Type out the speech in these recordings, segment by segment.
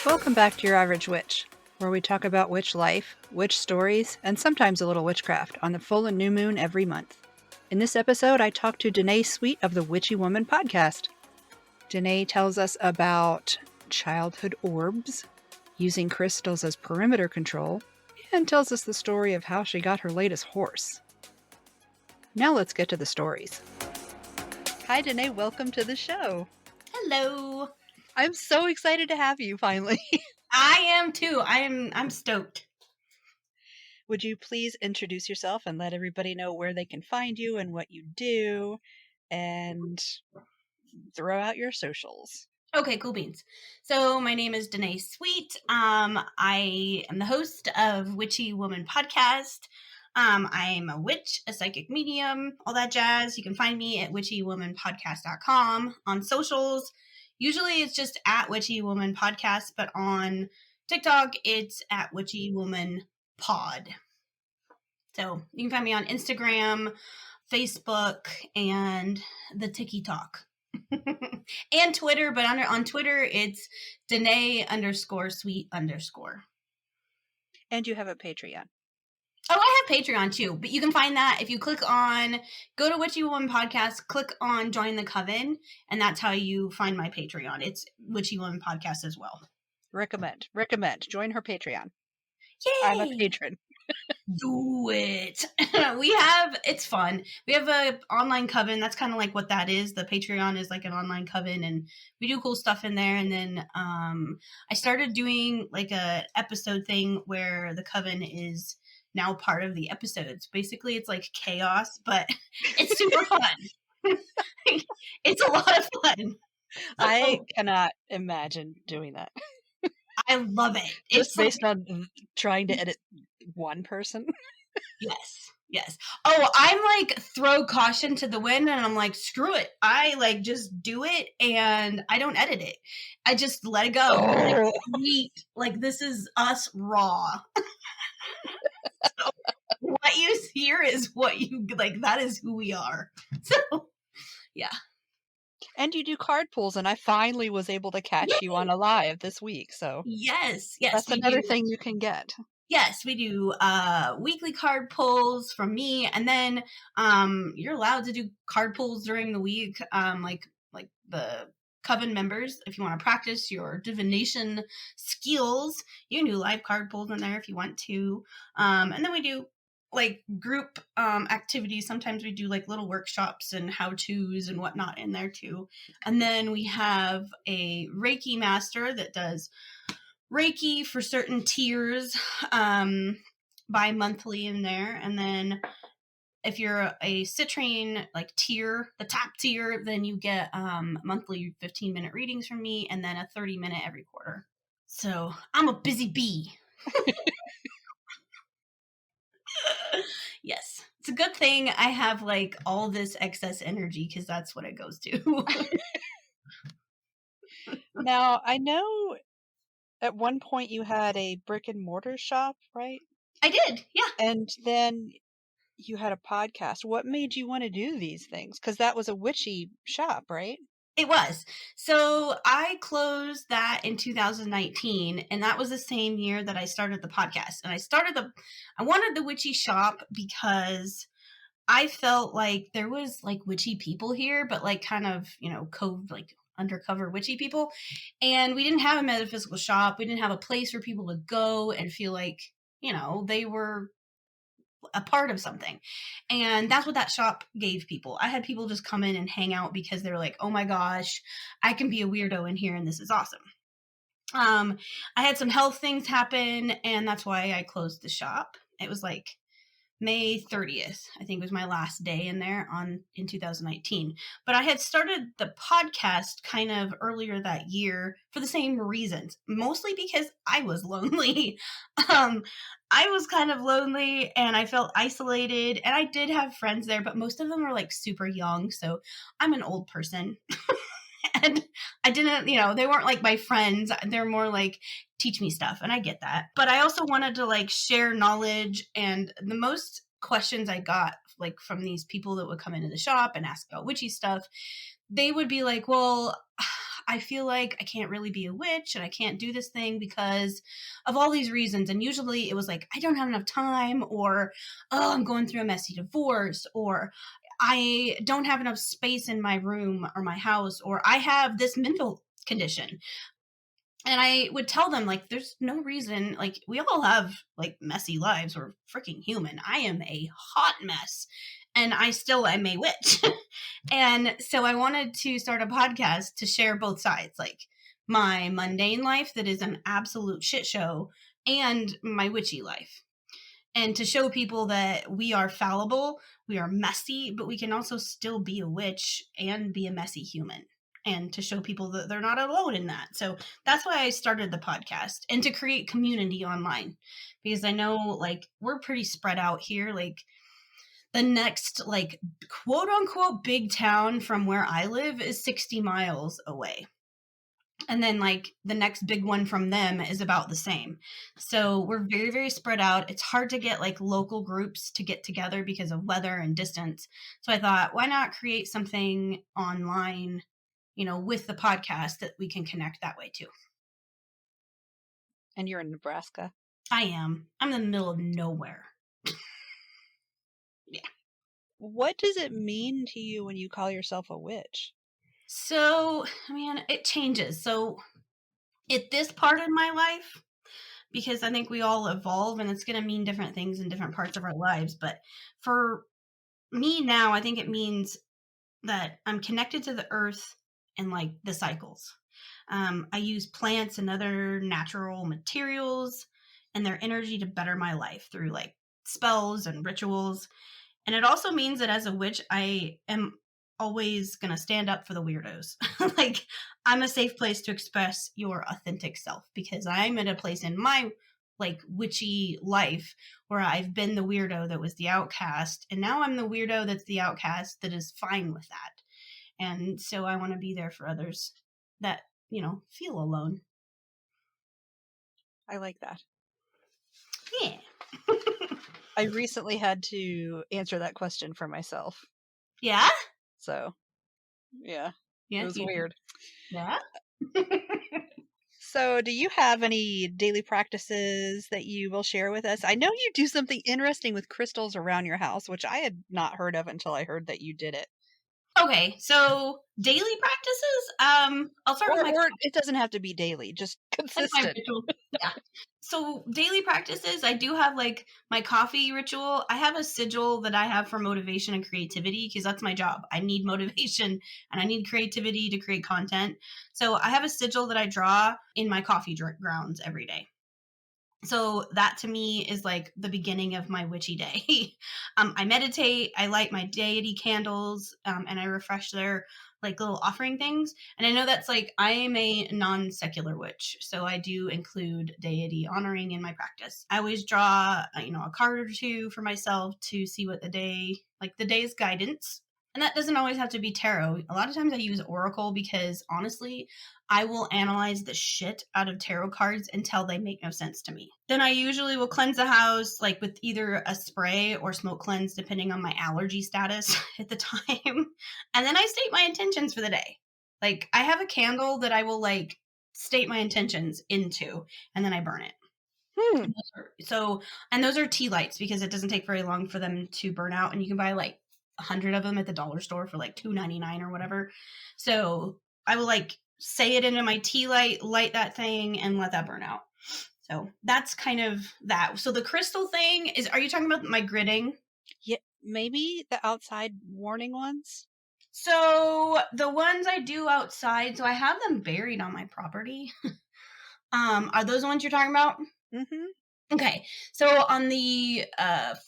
Welcome back to Your Average Witch, where we talk about witch life, witch stories, and sometimes a little witchcraft on the full and new moon every month. In this episode, I talked to DaNae Sweet of the Witchy Woman Podcast. DaNae tells us about childhood orbs, using crystals as perimeter control, and tells us the story of how she got her latest horse. Now let's get to the stories. Hi, DaNae. Welcome to the show. Hello. I'm so excited to have you finally. I am too. I'm stoked. Would you please introduce yourself and let everybody know where they can find you and what you do, and throw out your socials. Okay, cool beans. So my name is DaNae Sweet. I am the host of Witchy Woman Podcast. I'm a witch, a psychic medium, all that jazz. You can find me at witchywomanpodcast.com. On socials, usually it's just at Witchy Woman Podcast, but on TikTok, it's at Witchy Woman Pod. So you can find me on Instagram, Facebook, and the TikTok. And Twitter, but on Twitter, it's DaNae_Sweet_. And you have a Patreon. Oh, I have Patreon too, but you can find that if you go to Witchy Woman Podcast, click on Join the Coven, and that's how you find my Patreon. It's Witchy Woman Podcast as well. Recommend. Join her Patreon. Yay! I'm a patron. Do it. It's fun. We have a online coven. That's kind of like what that is. The Patreon is like an online coven, and we do cool stuff in there. And then I started doing like a episode thing where the coven is now part of the episodes. Basically, it's like chaos, but it's super fun. It's a lot of fun. I cannot imagine doing that. I love it. Just based on trying to edit one person. Yes. Oh, I'm like throw caution to the wind, and I'm like, screw it. I like just do it, and I don't edit it. I just let it go. Oh. Like this is us raw. So what you hear is what you like. That is who we are. So yeah. And you do card pulls, and I finally was able to catch you on a live this week. So yes, that's another thing you can get. Yes, we do weekly card pulls from me, and then you're allowed to do card pulls during the week, like the coven members. If you want to practice your divination skills, you can do live card pulls in there if you want to. And then we do like group activities. Sometimes we do like little workshops and how-tos and whatnot in there too. And then we have a Reiki master that does Reiki for certain tiers bi-monthly in there. And then if you're a Citrine like tier, the top tier, then you get monthly 15-minute readings from me, and then a 30-minute every quarter. So I'm a busy bee. Yes, it's a good thing I have like all this excess energy, because that's what it goes to. Now, I know at one point you had a brick and mortar shop, right? I did, yeah. And then you had a podcast. What made you want to do these things? Because that was a witchy shop, right? It was. So I closed that in 2019, and that was the same year that I started the podcast. And I wanted the witchy shop because I felt like there was like witchy people here, but like kind of, like undercover witchy people. And we didn't have a metaphysical shop. We didn't have a place for people to go and feel like, they were a part of something. And that's what that shop gave people. I had people just come in and hang out because they were like, oh my gosh, I can be a weirdo in here and this is awesome. I had some health things happen, and that's why I closed the shop. It was like May 30th, I think was my last day in there in 2019. But I had started the podcast kind of earlier that year for the same reasons, mostly because I was lonely. I was kind of lonely and I felt isolated, and I did have friends there, but most of them were like super young. So I'm an old person. And I didn't, they weren't like my friends. They're more like teach me stuff. And I get that. But I also wanted to like share knowledge. And the most questions I got like from these people that would come into the shop and ask about witchy stuff, they would be like, well, I feel like I can't really be a witch and I can't do this thing because of all these reasons. And usually it was like, I don't have enough time, or, oh, I'm going through a messy divorce, or I don't have enough space in my room or my house, or I have this mental condition. And I would tell them, like, there's no reason, like, we all have, like, messy lives. We're freaking human. I am a hot mess, and I still am a witch. And so I wanted to start a podcast to share both sides, like, my mundane life that is an absolute shit show, and my witchy life. And to show people that we are fallible, we are messy, but we can also still be a witch and be a messy human. And to show people that they're not alone in that. So that's why I started the podcast, and to create community online, because I know, like, we're pretty spread out here. Like, the next, like, quote unquote big town from where I live is 60 miles away. And then, like, the next big one from them is about the same. So we're very, very spread out. It's hard to get, like, local groups to get together because of weather and distance. So I thought, why not create something online, you know, with the podcast that we can connect that way too. And you're in Nebraska? I am. I'm in the middle of nowhere. Yeah. What does it mean to you when you call yourself a witch? So, man, it changes. So at this part in my life, because I think we all evolve and it's going to mean different things in different parts of our lives. But for me now, I think it means that I'm connected to the earth and, like, the cycles. I use plants and other natural materials and their energy to better my life through, like, spells and rituals. And it also means that as a witch, I am always going to stand up for the weirdos. Like, I'm a safe place to express your authentic self, because I'm at a place in my, like, witchy life where I've been the weirdo that was the outcast, and now I'm the weirdo that's the outcast that is fine with that. And so I want to be there for others that, you know, feel alone. I like that. Yeah. I recently had to answer that question for myself. Yeah? So, yeah. Yeah. It was weird. Yeah? So, do you have any daily practices that you will share with us? I know you do something interesting with crystals around your house, which I had not heard of until I heard that you did it. Okay, so daily practices. I'll start with my. Or it doesn't have to be daily, just consistent. Yeah. So daily practices, I do have, like, my coffee ritual. I have a sigil that I have for motivation and creativity, because that's my job. I need motivation and I need creativity to create content. So I have a sigil that I draw in my coffee grounds every day. So that to me is, like, the beginning of my witchy day. I meditate, I light my deity candles, and I refresh their, like, little offering things. And I know that's, like, I am a non-secular witch, so I do include deity honoring in my practice. I always draw, you know, a card or two for myself to see what the day, like, the day's guidance. And that doesn't always have to be tarot. A lot of times I use oracle, because honestly, I will analyze the shit out of tarot cards until they make no sense to me. Then I usually will cleanse the house, like, with either a spray or smoke cleanse, depending on my allergy status at the time. And then I state my intentions for the day. Like, I have a candle that I will, like, state my intentions into, and then I burn it. So, and those are tea lights, because it doesn't take very long for them to burn out, and you can buy, like, 100 of them at the dollar store for, like, $2.99 or whatever. So I will, like, say it into my tea light that thing, and let that burn out. So that's kind of that. So the crystal thing is, are you talking about my gridding? Yeah, maybe the outside warning ones? So the ones I do outside, so I have them buried on my property. Are those the ones you're talking about? Mm-hmm. Okay, so on the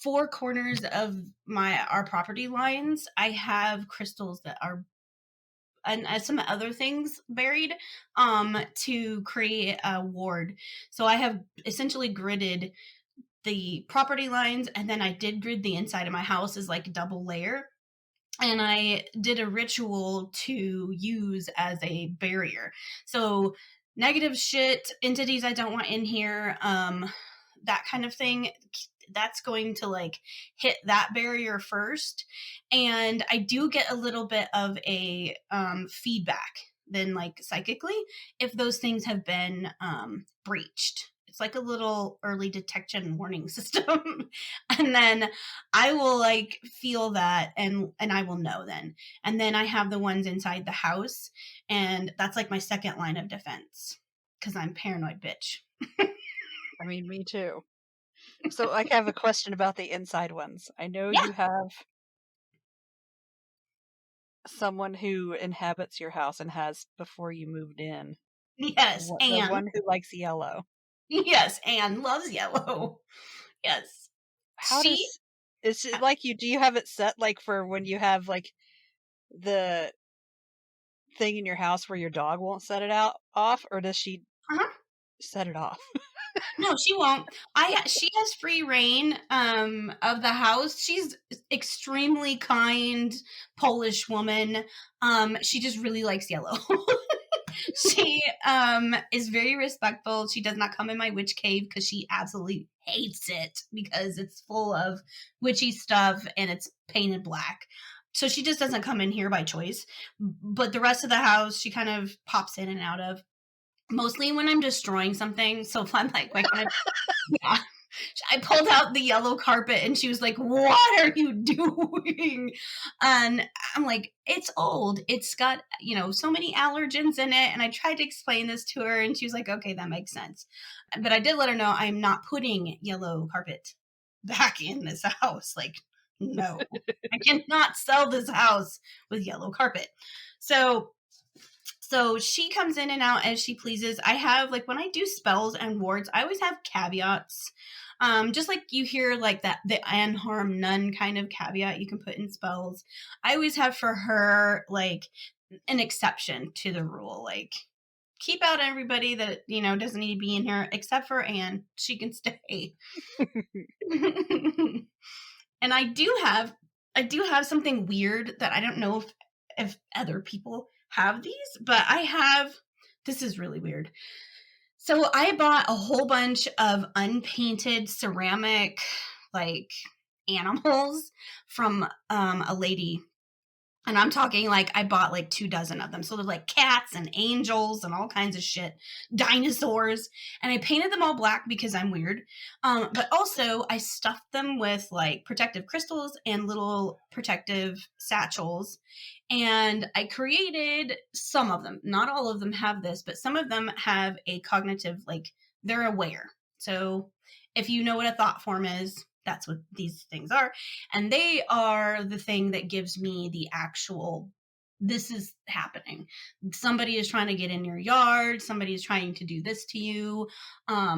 four corners of our property lines, I have crystals that are, and some other things buried, to create a ward. So I have essentially gridded the property lines, and then I did grid the inside of my house as, like, a double layer. And I did a ritual to use as a barrier. So negative shit, entities I don't want in here, that kind of thing, that's going to, like, hit that barrier first. And I do get a little bit of a feedback then like psychically if those things have been breached. It's like a little early detection warning system. And then I will like feel that and I will know then. And then I have the ones inside the house, and that's like my second line of defense because I'm paranoid bitch. I mean, me too. So I have a question about the inside ones. I know Yeah. you have someone who inhabits your house and has before you moved in. Yes, The and one who likes yellow. yes, Anne loves yellow. Yes. How She is it like you? Do you have it set like for when you have like the thing in your house where your dog won't set it off, or does she uh-huh. set it off? No, she won't. She has free reign of the house. She's extremely kind Polish woman. She just really likes yellow. She is very respectful. She does not come in my witch cave because she absolutely hates it because it's full of witchy stuff and it's painted black. So she just doesn't come in here by choice. But the rest of the house, she kind of pops in and out of. Mostly when I'm destroying something. So if I'm like, yeah. I pulled out the yellow carpet and she was like, "What are you doing?" And I'm like, "It's old. It's got, so many allergens in it." And I tried to explain this to her and she was like, "Okay, that makes sense." But I did let her know I'm not putting yellow carpet back in this house. Like, no, I cannot sell this house with yellow carpet. So she comes in and out as she pleases. I have, like, when I do spells and wards, I always have caveats. Just like you hear, like, that the and harm none kind of caveat you can put in spells. I always have for her, like, an exception to the rule. Like, keep out everybody that, doesn't need to be in here, except for Anne. She can stay. And I do have something weird that I don't know if other people have these, but this is really weird. So I bought a whole bunch of unpainted ceramic, like, animals from a lady. And I'm talking like I bought like 24 of them. So they're like cats and angels and all kinds of shit, dinosaurs. And I painted them all black because I'm weird. But also I stuffed them with like protective crystals and little protective satchels. And I created some of them. Not all of them have this, but some of them have a cognitive, like, they're aware. So if you know what a thought form is, that's what these things are. And they are the thing that gives me the actual, this is happening. Somebody is trying to get in your yard. Somebody is trying to do this to you.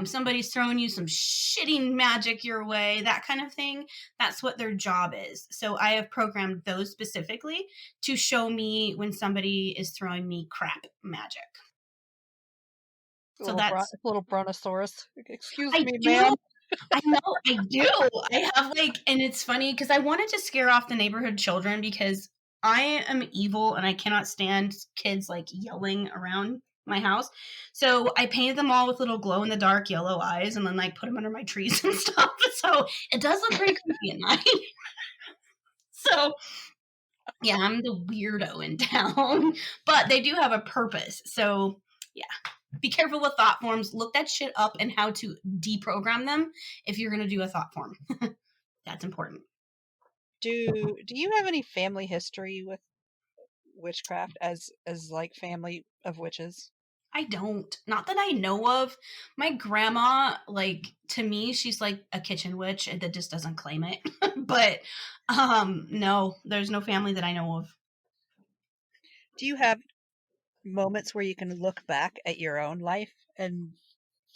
Somebody's throwing you some shitty magic your way, that kind of thing. That's what their job is. So I have programmed those specifically to show me when somebody is throwing me crap magic. So that's little brontosaurus. Excuse I me, do. ma'am. I know, I do. I have, like, and it's funny because I wanted to scare off the neighborhood children because I am evil and I cannot stand kids, like, yelling around my house. So I painted them all with little glow-in-the-dark yellow eyes and then, like, put them under my trees and stuff. So it does look pretty creepy at night. So, yeah, I'm the weirdo in town. But they do have a purpose. So, yeah. Be careful with thought forms. Look that shit up and how to deprogram them if you're going to do a thought form. That's important. Do you have any family history with witchcraft as like family of witches? I don't. Not that I know of. My grandma, like, to me, she's like a kitchen witch that just doesn't claim it. But no, there's no family that I know of. Do you have moments where you can look back at your own life and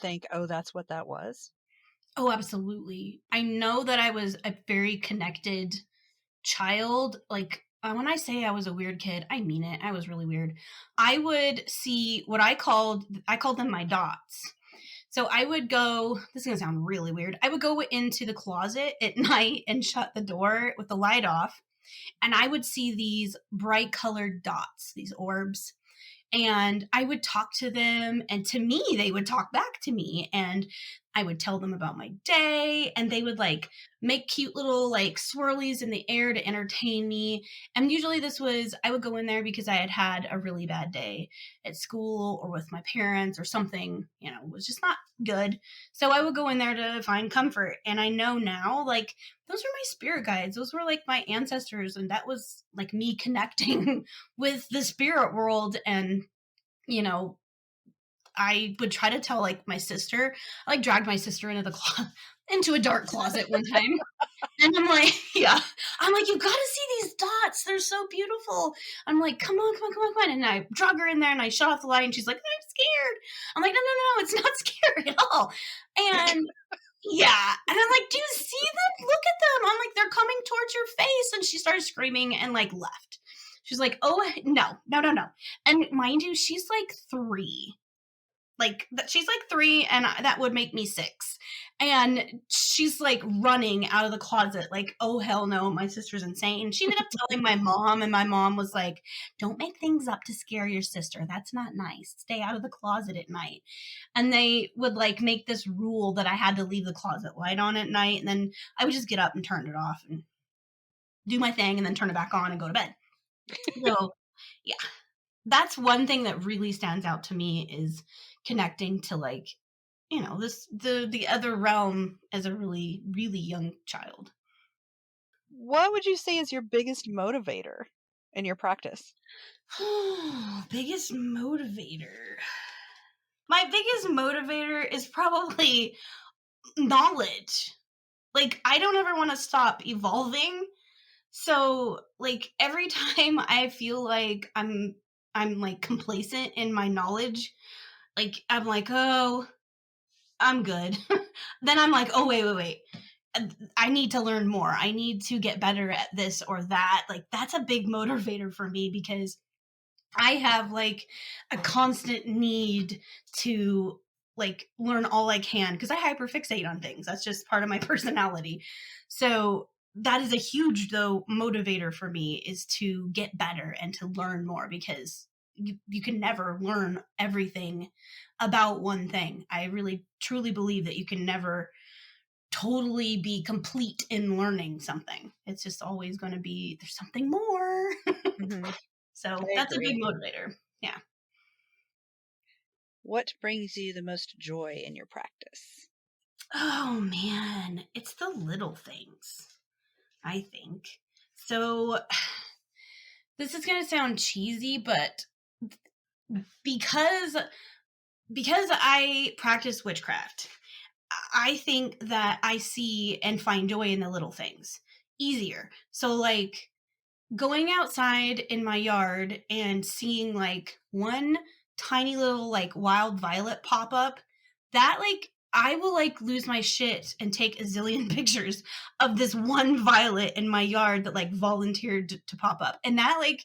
think, "Oh, that's what that was"? Oh, absolutely. I know that I was a very connected child. Like, when I say I was a weird kid, I mean it. I was really weird. I would see what I called them my dots. So I would go, this is going to sound really weird. I would go into the closet at night and shut the door with the light off. And I would see these bright colored dots, these orbs. And I would talk to them, and to me, they would talk back to me, and I would tell them about my day, and they would like make cute little like swirlies in the air to entertain me. And usually I would go in there because I had had a really bad day at school or with my parents or something, was just not good. So I would go in there to find comfort. And I know now, like, those were my spirit guides. Those were like my ancestors. And that was like me connecting with the spirit world. And, I would try to tell like my sister, I like dragged my sister into a dark closet one time. And I'm like, yeah, I'm like, you gotta see these dots. They're so beautiful. I'm like, come on, come on, come on, come on. And I drug her in there and I shut off the light and she's like, I'm scared. I'm like, no, it's not scary at all. And yeah. And I'm like, do you see them? Look at them. I'm like, they're coming towards your face. And she started screaming and like left. She's like, oh, no. And mind you, she's like 3. She's like 3 and that would make me 6. And she's like running out of the closet like, oh hell no, my sister's insane. She ended up telling my mom, and my mom was like, don't make things up to scare your sister. That's not nice. Stay out of the closet at night. And they would like make this rule that I had to leave the closet light on at night, and then I would just get up and turn it off and do my thing and then turn it back on and go to bed. So yeah, that's one thing that really stands out to me, is connecting to like, the other realm as a really, really young child. What would you say is your biggest motivator in your practice? Biggest motivator. My biggest motivator is probably knowledge. Like, I don't ever want to stop evolving. So like every time I feel like I'm like complacent in my knowledge, like I'm like, oh, I'm good. Then I'm like, oh, wait. I need to learn more. I need to get better at this or that. Like, that's a big motivator for me, because I have like a constant need to like learn all I can, because I hyperfixate on things. That's just part of my personality. So that is a huge though motivator for me, is to get better and to learn more, because you can never learn everything about one thing. I really truly believe that you can never totally be complete in learning something. It's just always going to be, there's something more. Mm-hmm. So that's a big motivator. Yeah. What brings you the most joy in your practice? Oh man, it's the little things, I think. So this is going to sound cheesy, but because I practice witchcraft, I think that I see and find joy in the little things easier. So like going outside in my yard and seeing like one tiny little like wild violet pop up, that like I will like lose my shit and take a zillion pictures of this one violet in my yard that like volunteered to pop up. And that like,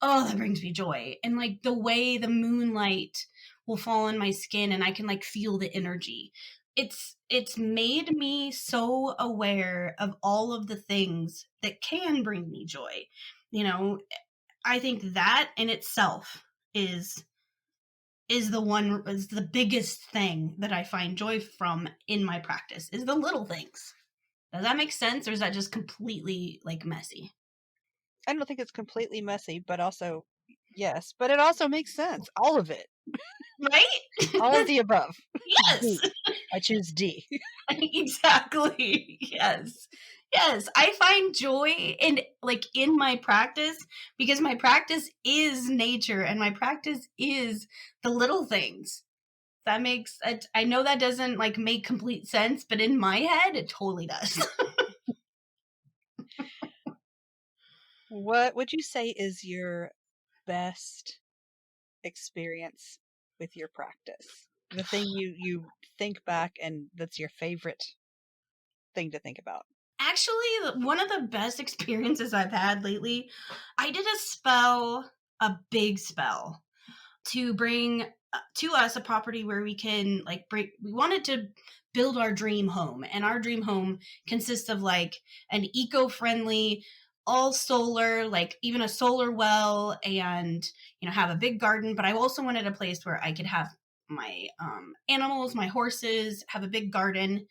oh, that brings me joy. And like the way the moonlight will fall on my skin and I can like feel the energy. It's made me so aware of all of the things that can bring me joy. I think that in itself is the biggest thing that I find joy from in my practice, is the little things. Does that make sense, or is that just completely like messy? I don't think it's completely messy, but also yes, but it also makes sense. All of it. Right? All of the above. Yes. D. I choose D. Exactly. Yes. I find joy in my practice, because my practice is nature and my practice is the little things. That makes I know that doesn't like make complete sense, but in my head it totally does. What would you say is your best experience with your practice? The thing you think back and that's your favorite thing to think about? Actually, one of the best experiences I've had lately, I did a big spell, to bring to us a property where we can we wanted to build our dream home. And our dream home consists of like an eco-friendly all solar, like even a solar well, and, you know, have a big garden. But I also wanted a place where I could have my animals, my horses, have a big garden.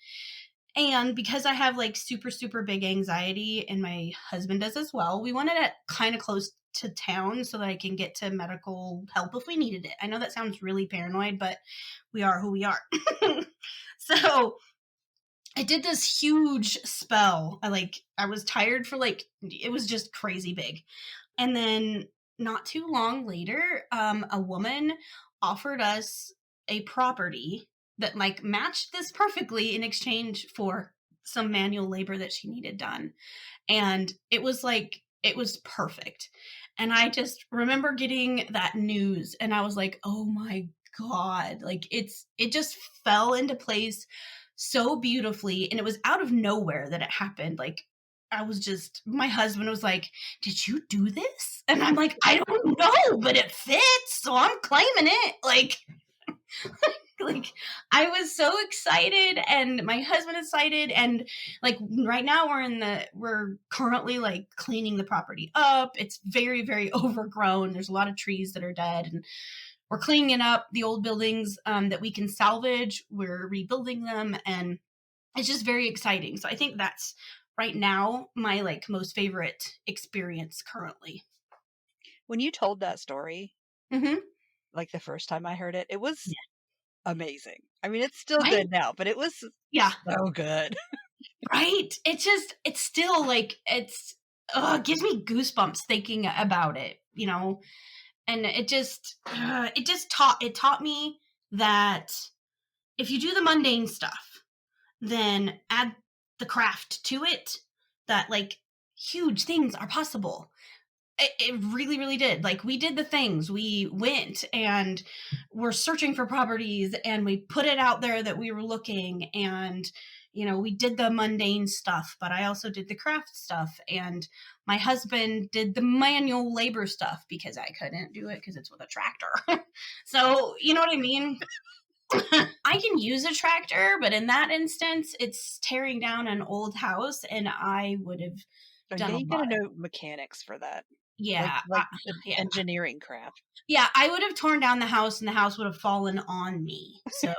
And because I have like super, super big anxiety, and my husband does as well, we wanted it kind of close to town so that I can get to medical help if we needed it. I know that sounds really paranoid, but we are who we are. So I did this huge spell. I was tired for like, it was just crazy big. And then not too long later, a woman offered us a property that like matched this perfectly in exchange for some manual labor that she needed done. And it was like, it was perfect. And I just remember getting that news and I was like, oh my God, like it just fell into place so beautifully. And it was out of nowhere that it happened. Like, I was just, my husband was like, did you do this? And I'm like, I don't know, but it fits. So I'm claiming it. Like I was so excited, and my husband excited, and like right now we're currently like cleaning the property up. It's very, very overgrown. There's a lot of trees that are dead, and we're cleaning up the old buildings that we can salvage. We're rebuilding them, and it's just very exciting. So I think that's right now my like most favorite experience currently. When you told that story, Mm-hmm. like the first time I heard it, it was amazing. I mean, it's still Right? good now, but it was Yeah. so good. Right? It's still like, it gives me goosebumps thinking about it, you know? And it taught me that if you do the mundane stuff, then add the craft to it, that like huge things are possible. It really, really did. Like, we did the things. We went and we're searching for properties, and we put it out there that we were looking, and, you know, we did the mundane stuff, but I also did the craft stuff, and my husband did the manual labor stuff because I couldn't do it because it's with a tractor. So, you know what I mean? I can use a tractor, but in that instance, it's tearing down an old house, and I would have So done yeah, a you lot. gotta know mechanics for that. Yeah, Like the yeah. engineering craft. Yeah, I would have torn down the house, and the house would have fallen on me. So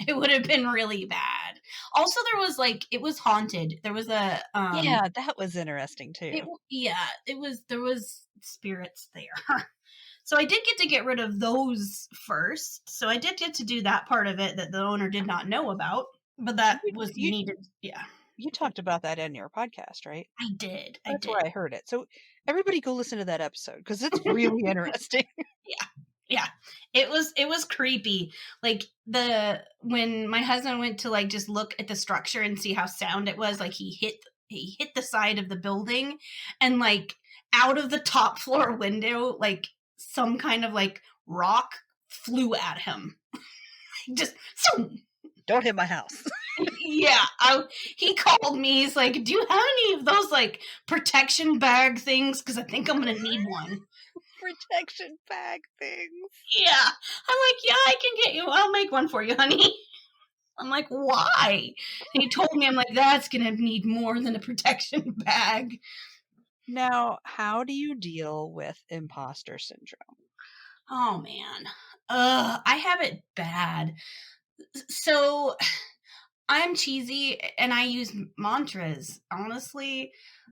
it would have been really bad. Also, there was like, it was haunted. There was a Yeah, that was interesting too. there was spirits there. So I did get rid of those first. So I did get to do that part of it that the owner did not know about, but that You, was you needed. Yeah, you talked about that in your podcast, right? I did. I That's did. where I heard it. So everybody go listen to that episode because it's really interesting. Yeah. Yeah. It was creepy. Like, when my husband went to like just look at the structure and see how sound it was, like he hit the side of the building, and like out of the top floor window, like some kind of like rock flew at him. Just so. Don't hit my house. Yeah, he called me. He's like, "Do you have any of those like protection bag things? Because I think I'm gonna need one." Protection bag things. Yeah. I'm like, "Yeah, I can get you. I'll make one for you, honey." I'm like, "Why?" And he told me, I'm like, "That's going to need more than a protection bag." Now, how do you deal with imposter syndrome? Oh, man. I have it bad. So I'm cheesy and I use mantras. Honestly,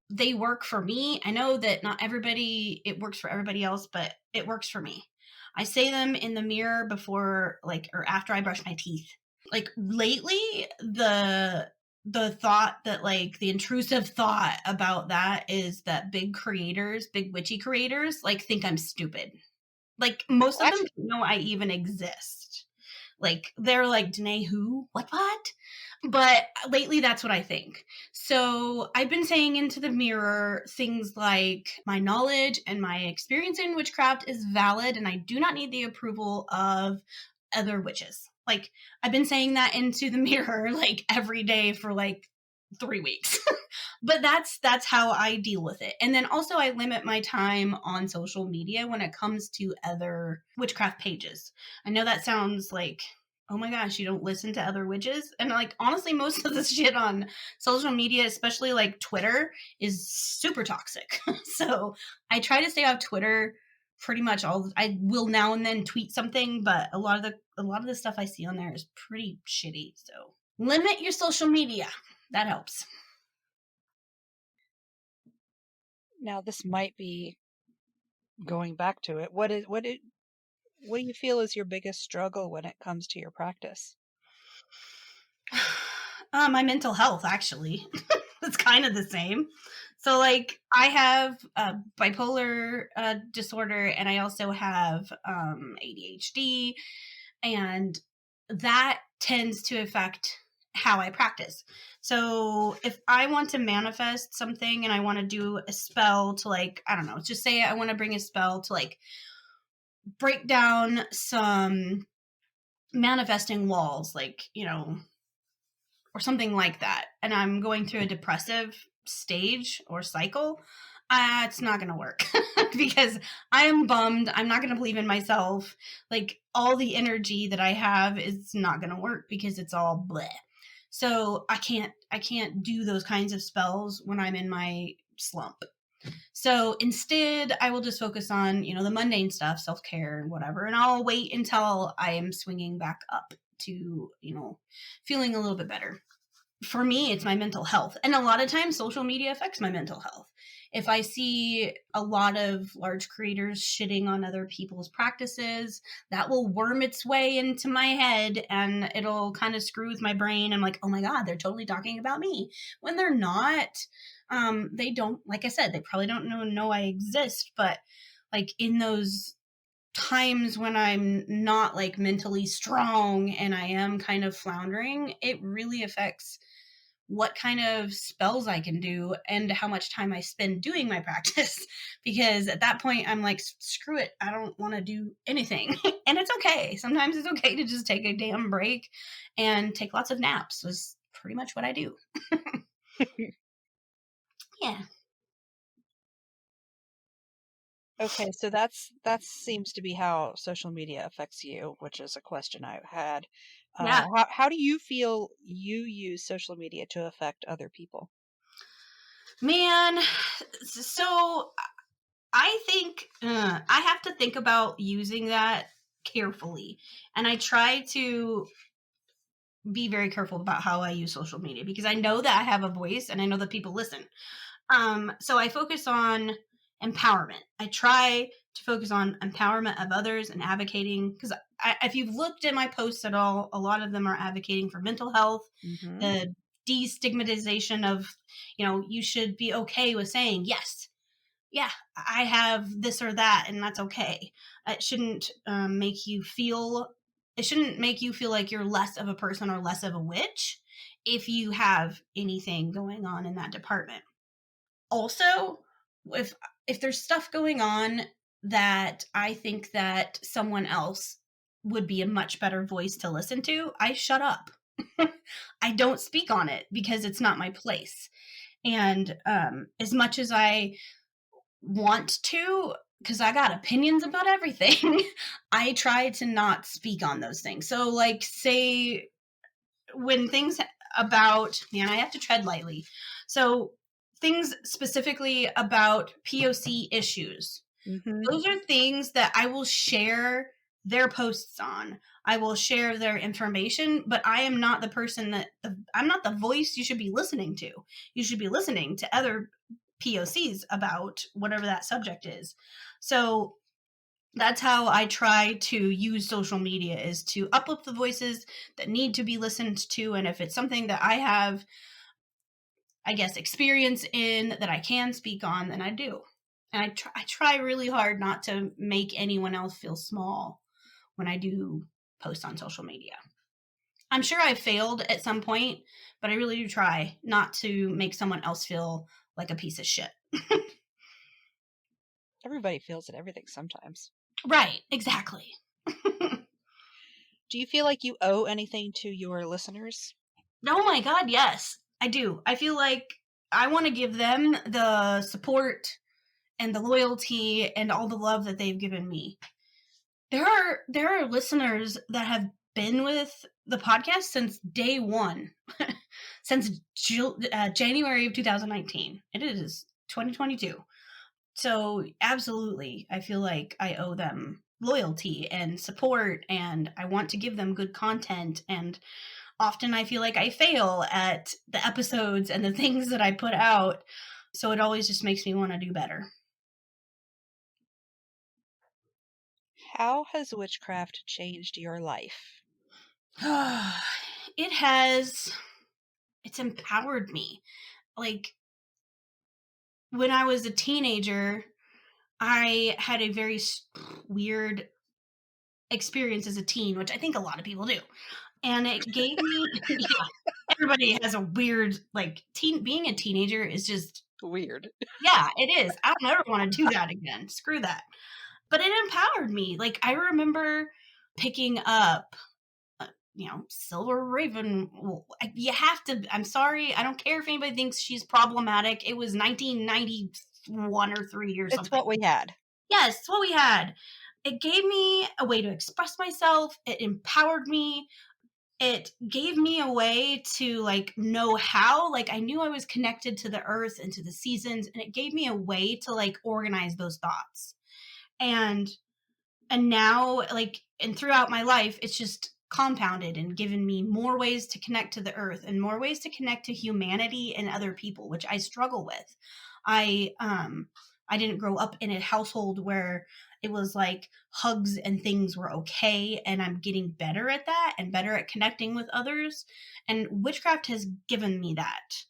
they work for me. I know that not everybody, it works for everybody else, but it works for me. I say them in the mirror before, like, or after I brush my teeth. Like, lately, the thought that, like, the intrusive thought about that is that big witchy creators, like, think I'm stupid. Like, most of them don't know I even exist. Like, they're like, DaNae who? What? But lately, that's what I think. So I've been saying into the mirror things like, my knowledge and my experience in witchcraft is valid, and I do not need the approval of other witches. Like, I've been saying that into the mirror like every day for like 3 weeks. But that's how I deal with it. And then also I limit my time on social media when it comes to other witchcraft pages. I know that sounds like oh my gosh, you don't listen to other witches? And like, honestly, most of the shit on social media, especially like Twitter, is super toxic. So I try to stay off Twitter pretty much I will now and then tweet something, but a lot of the stuff I see on there is pretty shitty. So limit your social media. That helps. Now, this might be going back to it. What do you feel is your biggest struggle when it comes to your practice? My mental health, actually. It's kind of the same. So, like, I have bipolar disorder, and I also have ADHD, and that tends to affect how I practice. So, if I want to manifest something and I want to do a spell to, like, I don't know, just say I want to bring a spell to, like, break down some manifesting walls, like, or something like that, and I'm going through a depressive stage or cycle, it's not going to work because I am bummed. I'm not going to believe in myself. Like, all the energy that I have is not going to work because it's all bleh. So I can't do those kinds of spells when I'm in my slump. So instead, I will just focus on, the mundane stuff, self-care and whatever, and I'll wait until I am swinging back up to, feeling a little bit better. For me, it's my mental health. And a lot of times social media affects my mental health. If I see a lot of large creators shitting on other people's practices, that will worm its way into my head and it'll kind of screw with my brain. I'm like, oh my God, they're totally talking about me. When they're not, they don't, like I said, they probably don't know I exist. But like in those times when I'm not like mentally strong and I am kind of floundering, it really affects what kind of spells I can do and how much time I spend doing my practice. Because at that point, I'm like, screw it. I don't want to do anything. And it's okay. Sometimes it's okay to just take a damn break and take lots of naps. Is pretty much what I do. Yeah. Okay, so that seems to be how social media affects you, which is a question I had. Yeah. How do you feel you use social media to affect other people? Man, so I think I have to think about using that carefully. And I try to be very careful about how I use social media because I know that I have a voice and I know that people listen. So I focus on empowerment. I try to focus on empowerment of others and advocating because if you've looked at my posts at all, a lot of them are advocating for mental health, Mm-hmm. the destigmatization of, you should be okay with saying, yes, yeah, I have this or that, and that's okay. It shouldn't make you feel. It shouldn't make you feel like you're less of a person or less of a witch if you have anything going on in that department. Also, if there's stuff going on that I think that someone else would be a much better voice to listen to, I shut up. I don't speak on it because it's not my place. And as much as I want to, because I got opinions about everything, I try to not speak on those things. So, like, say when things about, man, I have to tread lightly. So, things specifically about POC issues, Mm-hmm. those are things that I will share their posts on. I will share their information, but I am not the person I'm not the voice you should be listening to. You should be listening to other POCs about whatever that subject is. So that's how I try to use social media, is to uplift the voices that need to be listened to. And if it's something that I have, I guess, experience in that I can speak on, then I do. And I try really hard not to make anyone else feel small when I do post on social media. I'm sure I failed at some point, but I really do try not to make someone else feel like a piece of shit. Everybody feels it, everything sometimes. Right, exactly. Do you feel like you owe anything to your listeners? Oh my God, yes, I do. I feel like I want to give them the support and the loyalty and all the love that they've given me. There are listeners that have been with the podcast since day one, since January of 2019. It is 2022. So absolutely, I feel like I owe them loyalty and support, and I want to give them good content. And often I feel like I fail at the episodes and the things that I put out. So it always just makes me want to do better. How has witchcraft changed your life? It has, it's empowered me. Like, when I was a teenager, I had a very weird experience as a teen, which I think a lot of people do. And it gave me, yeah, everybody has a weird, like, being a teenager is just weird. Yeah, it is. I don't ever want to do that again. Screw that. But it empowered me. Like, I remember picking up, Silver Raven. You have to, I'm sorry. I don't care if anybody thinks she's problematic. It was 1991 or 3 or something. It's what we had. Yes, it's what we had. It gave me a way to express myself. It empowered me. It gave me a way to, like, know how, like, I knew I was connected to the earth and to the seasons, and it gave me a way to, like, organize those thoughts. And now, like, and throughout my life, it's just compounded and given me more ways to connect to the earth and more ways to connect to humanity and other people, which I struggle with. I didn't grow up in a household where it was like hugs and things were okay, and I'm getting better at that and better at connecting with others. And witchcraft has given me that.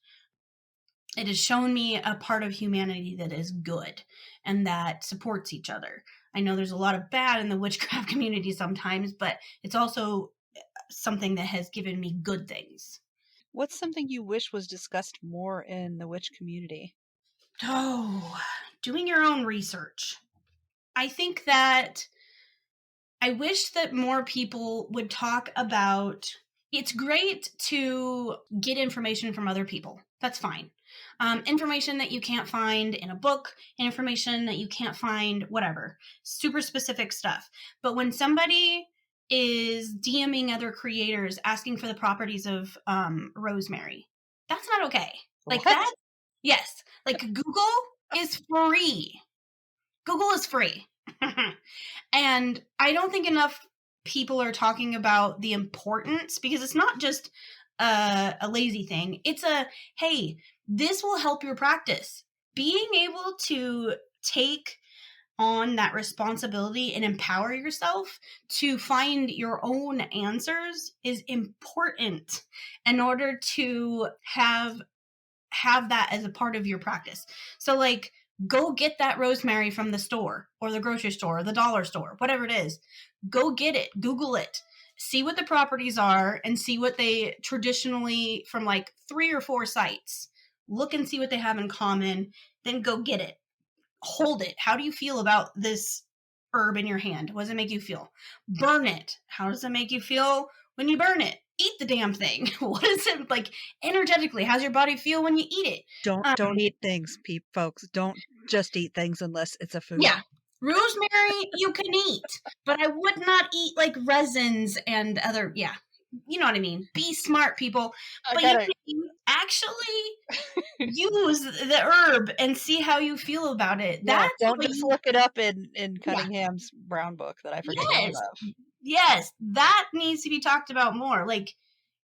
It has shown me a part of humanity that is good and that supports each other. I know there's a lot of bad in the witchcraft community sometimes, but it's also something that has given me good things. What's something you wish was discussed more in the witch community? Oh, doing your own research. I think that I wish that more people would talk about, it's great to get information from other people. That's fine. Information that you can't find in a book, information that you can't find, whatever, super specific stuff. But when somebody is DMing other creators asking for the properties of rosemary, that's not okay. Like What? that. Yes. Like, Google is free. Google is free. And I don't think enough people are talking about the importance, because it's not just a lazy thing. It's hey, this will help your practice. Being able to take on that responsibility and empower yourself to find your own answers is important in order to have that as a part of your practice. So, like, go get that rosemary from the store or the grocery store or the dollar store, whatever it is. Go get it. Google it. See what the properties are and see what they traditionally, from like 3 or 4 sites. Look and see what they have in common. Then go get it. Hold it. How do you feel about this herb in your hand? What does it make you feel? Burn it. How does it make you feel when you burn it? Eat the damn thing. What is it like energetically? How's your body feel when you eat it? Don't eat things, folks. Don't just eat things unless it's a food. Yeah. Rosemary you can eat, but I would not eat like resins and other, yeah. You know what I mean? Be smart, people. But you can actually use the herb and see how you feel about it. Yeah, don't just look it up in Cunningham's brown book that I forget the name of. Yes, that needs to be talked about more. Like,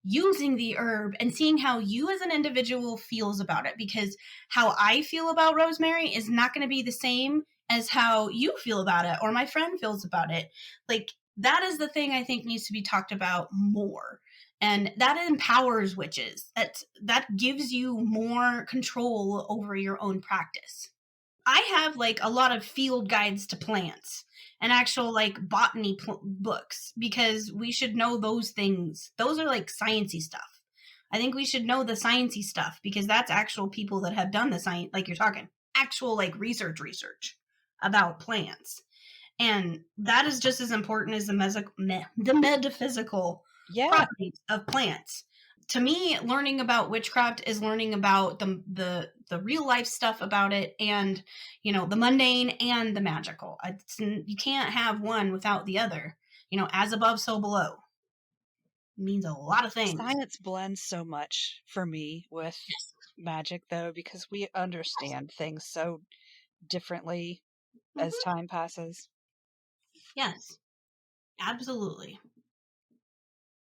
using the herb and seeing how you as an individual feels about it, because how I feel about rosemary is not going to be the same as how you feel about it or my friend feels about it. Like, that is the thing I think needs to be talked about more. And that empowers witches. That gives you more control over your own practice. I have like a lot of field guides to plants and actual like botany books, because we should know those things. Those are like sciencey stuff. I think we should know the sciencey stuff, because that's actual people that have done the science, like you're talking, actual like research about plants. And that is just as important as the metaphysical properties of plants. To me, learning about witchcraft is learning about the real life stuff about it, and the mundane and the magical. You can't have one without the other. As above, so below. means a lot of things. Science blends so much for me with Yes. magic, though, because we understand things so differently as Hmm. time passes. Yes, absolutely.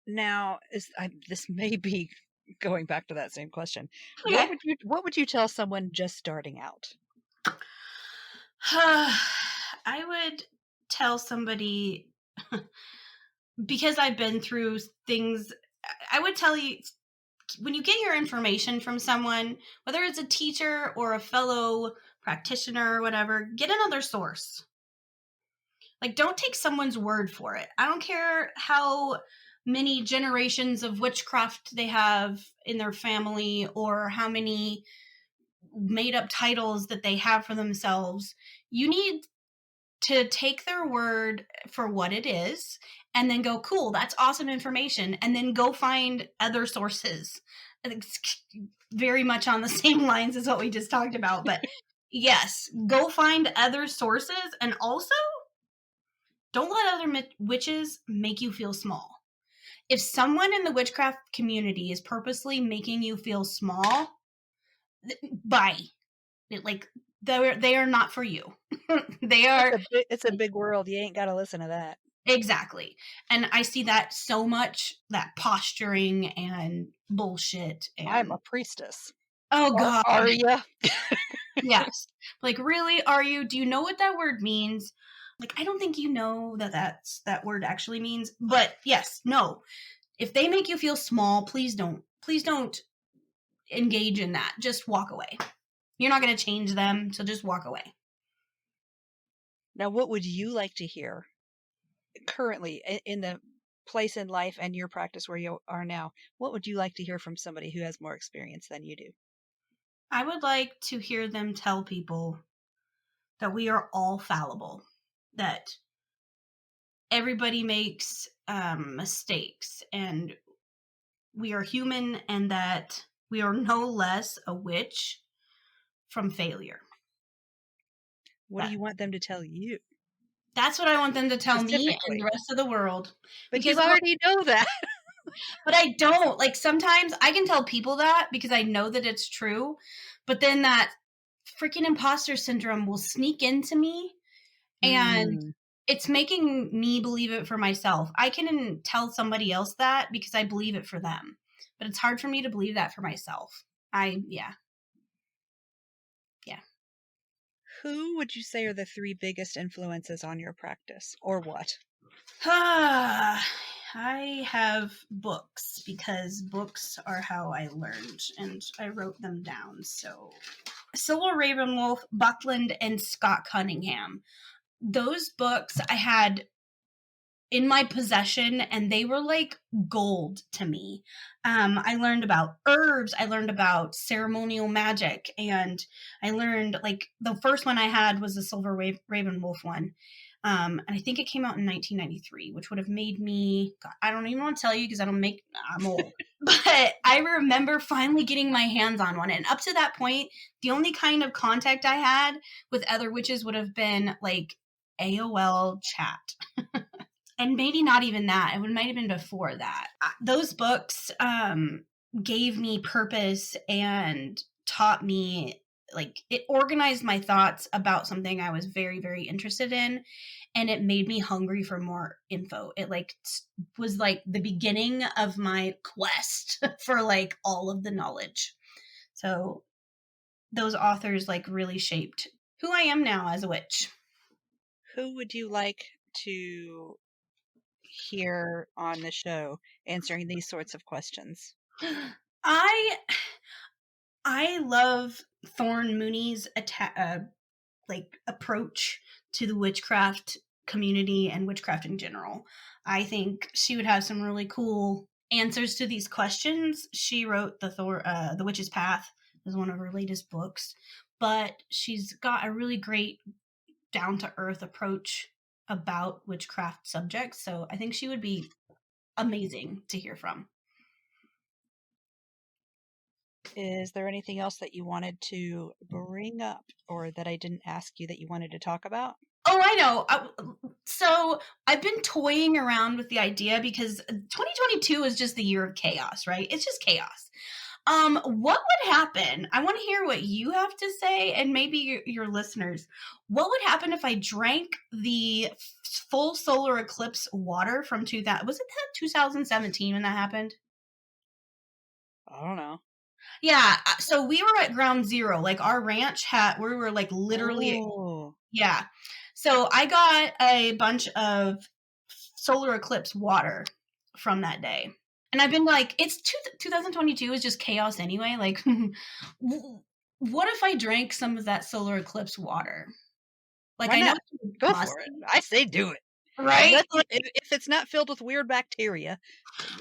Now, this may be going back to that same question. Okay. What would you tell someone just starting out? I would tell somebody because I've been through things. I would tell you, when you get your information from someone, whether it's a teacher or a fellow practitioner or whatever, get another source. Like, don't take someone's word for it. I don't care how many generations of witchcraft they have in their family or how many made up titles that they have for themselves. You need to take their word for what it is and then go, cool, that's awesome information. And then go find other sources. It's very much on the same lines as what we just talked about. But yes, go find other sources. And also, don't let other witches make you feel small. If someone in the witchcraft community is purposely making you feel small, bye. Like, they are not for you. They are It's a big world. You ain't got to listen to that. exactly. And I see that so much, that posturing and bullshit. I'm a And priestess. oh god, Are ya? yes. Like, really, are you? Do you know what that word means? Like, I don't think you know that word actually means. But yes, no. If they make you feel small, please don't engage in that. Just walk away. You're not going to change them, so just walk away. Now, what would you like to hear currently in the place in life and your practice where you are now? What would you like to hear from somebody who has more experience than you do? I would like to hear them tell people that we are all fallible, that everybody makes mistakes, and we are human, and that we are no less a witch from failure. What do you want them to tell you? That's what I want them to tell me and the Specifically. rest of the world. But you Because, already know that. but I don't. Like, sometimes I can tell people that because I know that it's true, but then that freaking imposter syndrome will sneak into me, and it's making me believe it for myself. I can tell somebody else that because I believe it for them, but it's hard for me to believe that for myself. Yeah. Who would you say are the 3 biggest influences on your practice, or what? I have books because books are how I learned, and I wrote them down. So, Silver Ravenwolf, Buckland, and Scott Cunningham. Those books I had in my possession, and they were like gold to me. I learned about herbs, I learned about ceremonial magic, and I learned, like, the first one I had was the Silver Ravenwolf one. And I think it came out in 1993, which would have made me, God, I don't even want to tell you because I'm old. But I remember finally getting my hands on one. And up to that point, the only kind of contact I had with other witches would have been like AOL chat. And maybe not even that. It might have been before that. Those books gave me purpose and taught me, like, it organized my thoughts about something I was very, very interested in, and it made me hungry for more info. It like was like the beginning of my quest for like all of the knowledge. So those authors like really shaped who I am now as a witch. Who would you like to hear on the show answering these sorts of questions? I love Thorn Mooney's like approach to the witchcraft community and witchcraft in general. I think she would have some really cool answers to these questions. She wrote the Witch's Path is one of her latest books, but she's got a really great down to earth approach about witchcraft subjects. So I think she would be amazing to hear from. Is there anything else that you wanted to bring up or that I didn't ask you that you wanted to talk about? Oh, I know. So I've been toying around with the idea because 2022 is just the year of chaos, right? It's just chaos. What would happen? I want to hear what you have to say, and maybe your listeners. What would happen if I drank the full solar eclipse water from 2000? Was it that 2017 when that happened? I don't know. Yeah. So we were at ground zero. Like our ranch we were like literally. Oh. Yeah. So I got a bunch of solar eclipse water from that day. And I've been like, it's 2022 is just chaos anyway. Like, what if I drank some of that solar eclipse water? Like, Why I know not? it's Go musty, for it. I say do it. right? If it's not filled with weird bacteria,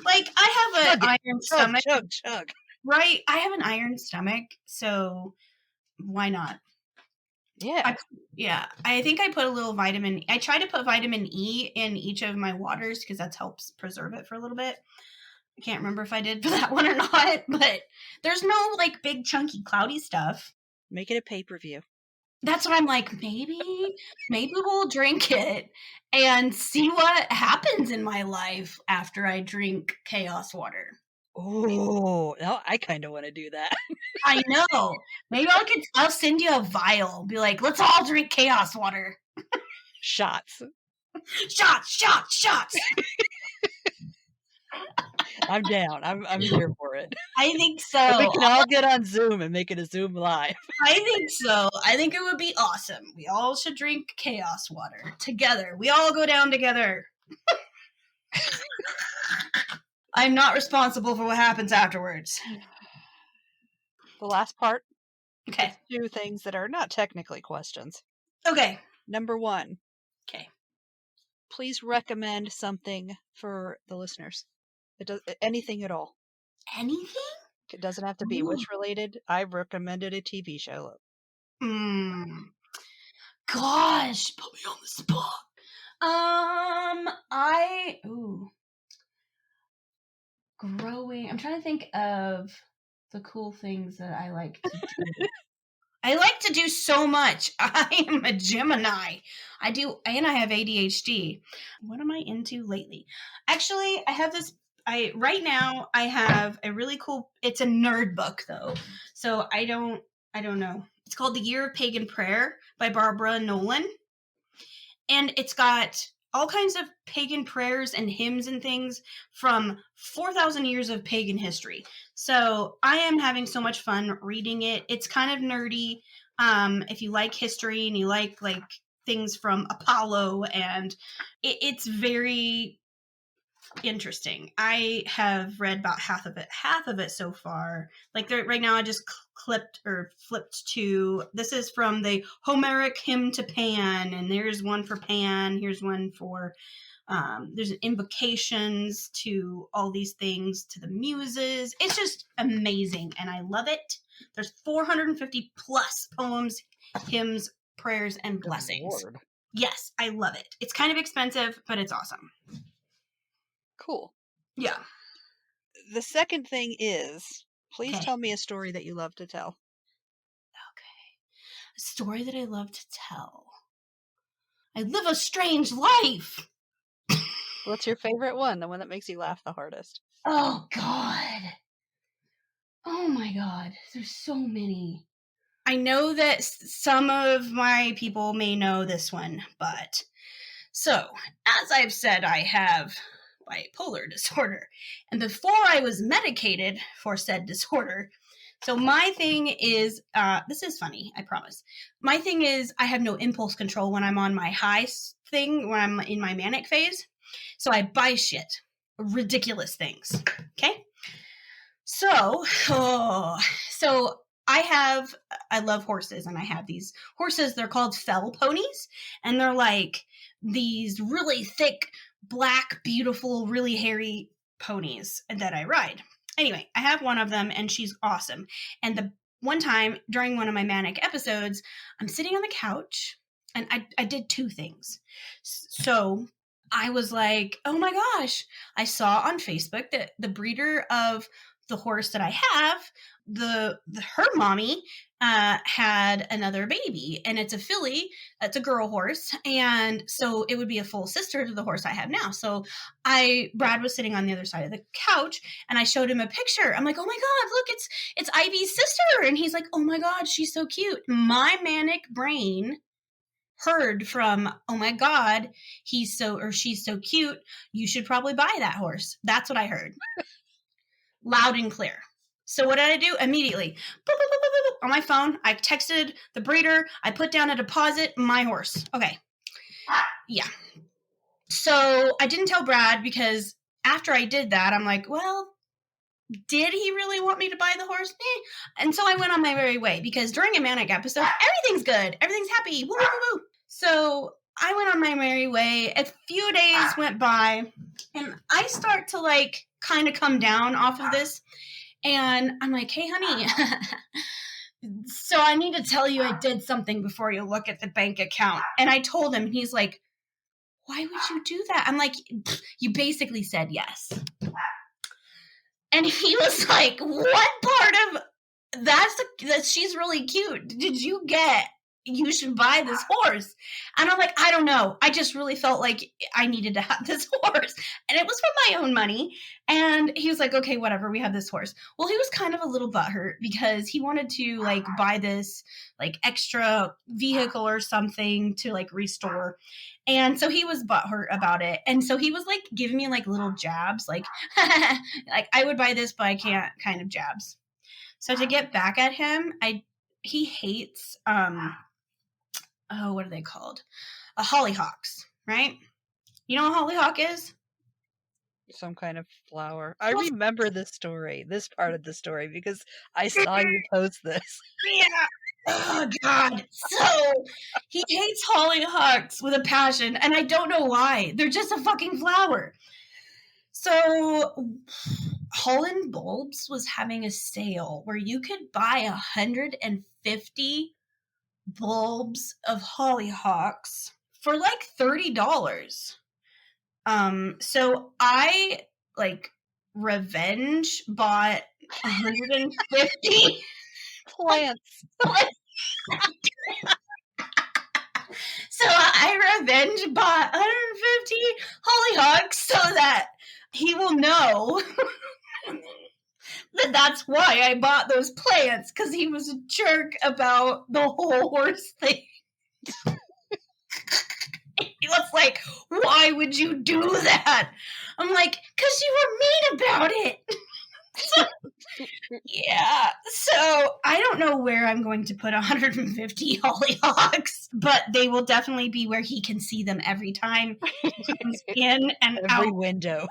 Like, I have chug an it. iron Chug, stomach, chug. right? I have an iron stomach, so why not? Yeah. I think I put a little vitamin. I try to put vitamin E in each of my waters because that helps preserve it for a little bit. I can't remember if I did for that one or not, but there's no like big chunky cloudy stuff. Make it a pay-per-view. That's what I'm like, maybe we'll drink it and see what happens in my life after I drink chaos water. Oh, now I kind of want to do that. I know. Maybe I'll send you a vial. Be like, let's all drink chaos water. Shots. Shots. I'm down. I'm here for it. I think so. If we can all get on Zoom and make it a Zoom live. I think so. I think it would be awesome. We all should drink chaos water together. We all go down together. I'm not responsible for what happens afterwards. The last part. Okay. Two things that are not technically questions. Okay. Number 1. Okay. Please recommend something for the listeners. It does anything at all. Anything? It doesn't have to be witch related. I've recommended a TV show. Gosh, put me on the spot. Growing. I'm trying to think of the cool things that I like to do. I like to do so much. I am a Gemini. I have ADHD. What am I into lately? Actually, I have this. Right now I have a really cool. It's a nerd book though, so I don't know. It's called The Year of Pagan Prayer by Barbara Nolan, and it's got all kinds of pagan prayers and hymns and things from 4,000 years of pagan history. So I am having so much fun reading it. It's kind of nerdy. If you like history and you like things from Apollo, and it's very interesting. I have read about half of it so far. Like right now I just flipped to, this is from the Homeric Hymn to Pan, and there's one for Pan, here's one for there's invocations to all these things, to the muses. It's just amazing and I love it. There's 450 plus poems, hymns, prayers, and blessings. Lord. Yes, I love it. It's kind of expensive, but it's awesome. Cool. Yeah. The second thing is, please tell me a story that you love to tell. Okay. A story that I love to tell. I live a strange life. What's your favorite one? The one that makes you laugh the hardest? Oh, God. Oh, my God. There's so many. I know that some of my people may know this one, but... So, as I've said, I have bipolar disorder. And before I was medicated for said disorder, so my thing is, this is funny, I promise. My thing is I have no impulse control when I'm on my high thing, when I'm in my manic phase. So I buy shit. Ridiculous things. Okay? So I love horses, and I have these horses. They're called fell ponies, and they're like these really thick, black, beautiful, really hairy ponies that I ride. Anyway, I have one of them, and she's awesome. And the one time during one of my manic episodes, I'm sitting on the couch, and I did two things. So I was like, oh my gosh, I saw on Facebook that the breeder of the horse that I have, her mommy had another baby, and it's a filly. It's a girl horse, and so it would be a full sister to the horse I have now. So Brad was sitting on the other side of the couch, and I showed him a picture. I'm like, "Oh my God, look, it's Ivy's sister," and he's like, "Oh my God, she's so cute." My manic brain heard from, "Oh my God, she's so cute. You should probably buy that horse." That's what I heard. Loud and clear. So what did I do? Immediately, boop, boop, boop, boop, boop, on my phone, I texted the breeder. I put down a deposit, my horse. Okay. Yeah. So I didn't tell Brad because after I did that, I'm like, well, did he really want me to buy the horse? And so I went on my merry way because during a manic episode, everything's good. Everything's happy. Woo, woo, woo. So I went on my merry way. A few days went by and I start to like kind of come down off of this. And I'm like, "Hey, honey, so I need to tell you I did something before you look at the bank account." And I told him, and he's like, "Why would you do that?" I'm like, "You basically said yes." And he was like, "What part of that she's really cute did you get? You should buy this horse." And I'm like, "I don't know. I just really felt like I needed to have this horse." And it was from my own money. And he was like, "Okay, whatever. We have this horse." Well, he was kind of a little butthurt because he wanted to like buy this like extra vehicle or something to like restore. And so he was butthurt about it. And so he was like giving me like little jabs, like, like I would buy this, but I can't kind of jabs. So to get back at him, he hates what are they called? Hollyhocks, right? You know what hollyhock is? Some kind of flower. I remember this part of the story, because I saw you post this. Yeah. Oh, God. So he hates hollyhocks with a passion, and I don't know why. They're just a fucking flower. So Holland Bulbs was having a sale where you could buy 150 bulbs of hollyhocks for like $30. So I like revenge bought 150 Plants. So I revenge bought 150 hollyhocks so that he will know that that's why I bought those plants, because he was a jerk about the whole horse thing. He was like, "Why would you do that?" I'm like, "Because you were mean about it." Yeah. So I don't know where I'm going to put 150 hollyhocks, but they will definitely be where he can see them every time he comes in and Every out. window.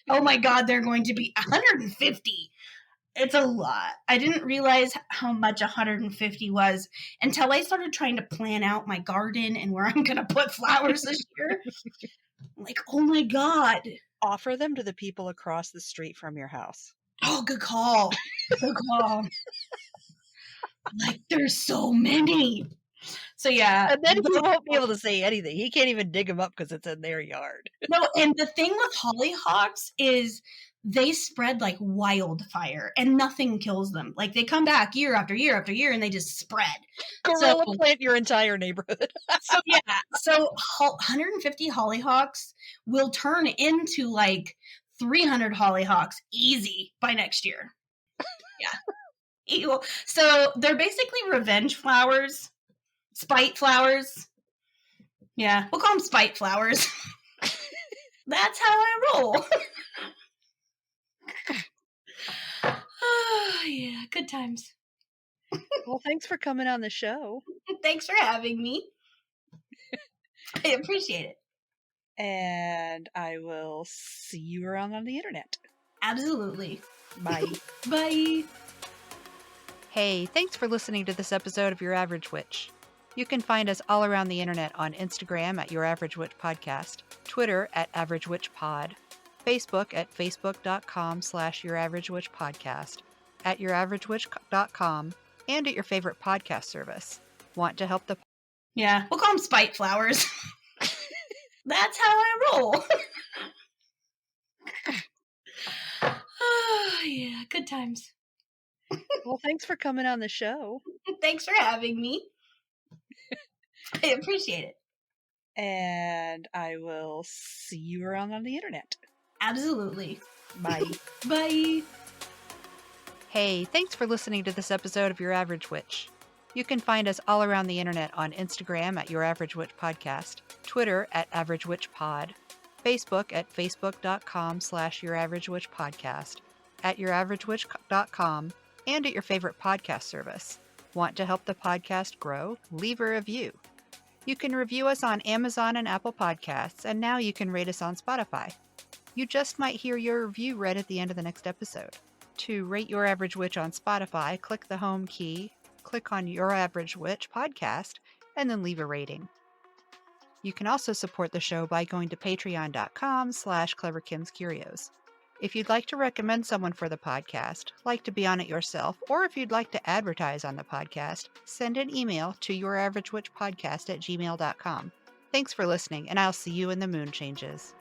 Oh my God, they're going to be 150. It's a lot. I didn't realize how much 150 was until I started trying to plan out my garden and where I'm going to put flowers this year. I'm like, oh my God. Offer them to the people across the street from your house. Oh, good call. Good call. Like, there's so many. So, yeah. And then he won't be able to say anything. He can't even dig them up because it's in their yard. No, and the thing with hollyhocks is they spread like wildfire and nothing kills them. Like, they come back year after year after year and they just spread. Gorilla plant your entire neighborhood. So 150 hollyhocks will turn into like 300 hollyhocks easy by next year. Yeah. So they're basically revenge flowers, spite flowers. Yeah, we'll call them spite flowers. That's how I roll. Oh, yeah, good times. Well, thanks for coming on the show. Thanks for having me. I appreciate it. And I will see you around on the internet. Absolutely. Bye. Bye. Hey, thanks for listening to this episode of Your Average Witch. You can find us all around the internet on Instagram at Your Average Witch Podcast, Twitter at Average Witch Pod, Facebook at facebook.com/Your Average Witch Podcast, at YourAverageWitch.com, and at your favorite podcast service. Want to help the... Yeah, we'll call them spite flowers. That's how I roll. Oh, yeah, good Good times. Well, thanks for coming on the show. Thanks for having me. I appreciate it. And I will see you around on the internet. Absolutely. Bye. Bye. Hey, thanks for listening to this episode of Your Average Witch. You can find us all around the internet on Instagram at Your Average Witch Podcast, Twitter at Average Witch Pod, Facebook at facebook.com/Your Average Witch Podcast, at YourAverageWitch.com, and at your favorite podcast service. Want to help the podcast grow? Leave a review. You can review us on Amazon and Apple Podcasts, and now you can rate us on Spotify. You just might hear your review read at the end of the next episode. To rate Your Average Witch on Spotify, click the home key, click on Your Average Witch Podcast, and then leave a rating. You can also support the show by going to patreon.com/CleverKimsCurios. If you'd like to recommend someone for the podcast, like to be on it yourself, or if you'd like to advertise on the podcast, send an email to YourAverageWitchPodcast@gmail.com. Thanks for listening, and I'll see you in the moon changes.